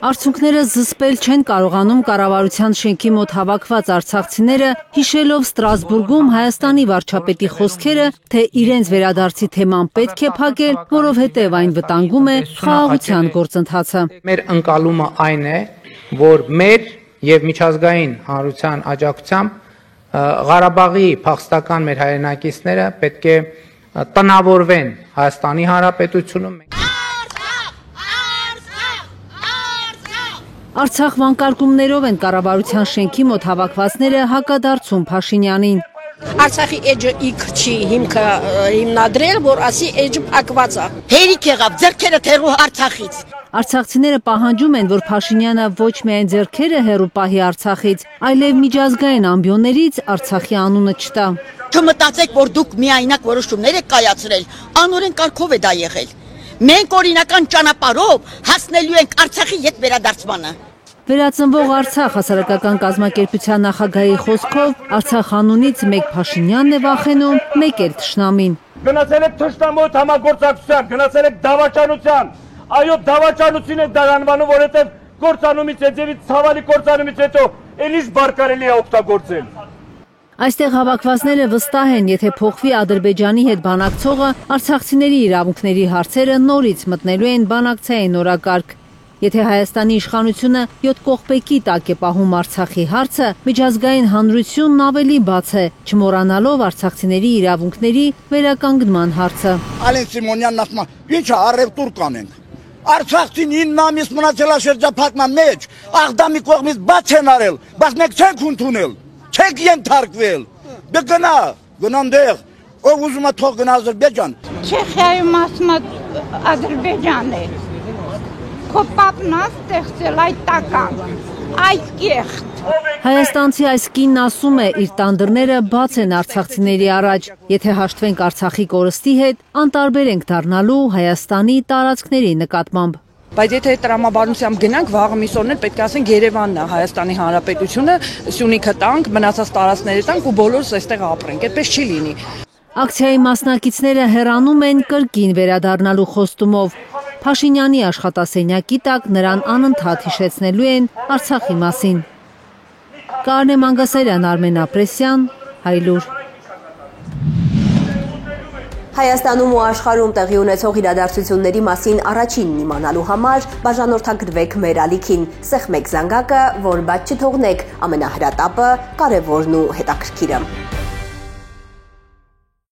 Արդյունքները զսպել չեն կարողանում կառավարության շենքի մոտ հավաքված արցախցիները, հիշելով Ստրասբուրգում Հայաստանի վարչապետի խոսքերը, թե իրենց վերադարձի թեման պետք է փակել, որովհետև այն վտանգում է խաղաղության գործընթացը։ Մեր ընկալումը այն է, որ մեր եւ միջազգային հանրության աջակցությամբ Ղարաբաղի փախստական մեր հայրենակիցները պետք է տնավորվեն Հայաստանի Հանրապետությունում։ Արցախ վանկարկումներով են կառավարության շենքի մոտ հավաքվածները հակադարձում Փաշինյանին։ Արցախի էջը իք չի հիմնադրել, որ ասի էջը փակված է։ Հերիք եղավ, ձեռքերը թերու Արցախից։ Արցախցիները պահանջում են, որ Փաշինյանը ոչ միայն ձեռքերը հեռու պահի Արցախից, այլև միջազգային ամբիոններից Արցախի անունը չտա։ Չմտածեք, որ դուք միայնակ որոշումներ եք կայացրել, անօրեն կարգով է դա եղել։ Մենք օրինական ճանապարհով հասնելու ենք Արցախի հետ վերադարձմանը։ Վերածնվող Արցախ հասարակական կազմակերպության նախագահի խոսքով Արցախ անունից մեկ Փաշինյանն է վախենում, մեկ էլ թշնամին։ Գնացել եք թշնամոտ համագործակցության, գնացել եք դավաճանության, այո դավաճանություն եք դա անվանում, որովհետև գործանումից հետևից ցավալի գործանումից հետո ելիշ բարկարելի է օգտագործել։ Այստեղ հավաքվածները վստահ են, եթե փոխվի Ադրբեջանի հետ բանակցողը, արցախցիների իրավունքների հարցերը նորից մտնելու են բանակցային օրակարգ։ Եթե Հայաստանի իշխանությունը 7 կողպեքի տակ է պահում Արցախի հարցը, միջազգային հանրությունն ավելի բաց է, չմոռանալով արցախցիների իրավունքների վերականգնման հարցը։ Ալեն Սիմոնյանն ասում է, ինչ առևտուր կանենք։ Արցախցին 9 ամիս մնացել է շրջափակման մեջ, Աղդամի կողմից բաց են արել, բայց մենք չենք ընդունել, չենք ենթարկվել։ Դե գնան դեղ, ով ուզում է թող գնա Ադրբեջան։ Չեխիայում ասում է Ադրբեջան է։ Պապն ստեղծել այդ տական, այդ կեղտ։ Հայաստանցի այս կինն ասում է, իր տանդրները բաց են արցախցիների առաջ, եթե հաշտվենք Արցախի կորստի հետ, անտարբեր ենք դառնալու Հայաստանի տարածքների նկատմամբ։ Բայց եթե տրամաբանությամբ գնանք, վաղը միսօրներ պետք է ասենք Երևանն է Հայաստանի Հանրապետությունը, Սյունիքը տանք, մնացած տարածքները տանք ու բոլորս այստեղ ապրենք, այդպես չի լինի։ Ակցիայի մասնակիցները հեռանում են կրկին վերադառնալու խոստումով։ Փաշինյանի աշխատասենյակի տակ նրան անընդհատ հիշեցնելու են Արցախի մասին։ Կարնե Մանգասարյան, Արմեն Ապրեսյան, Հայլուր։ Հայաստանում ու աշխարհում տեղի ունեցող իրադարձությունների մասին առաջինն իմանալու համար բաժանորդագրվեք մեր ալիքին, սեղմեք զանգակը, որ բաց չթողնեք ամենահրատապը, կարևորն ու հետաքրքիրը։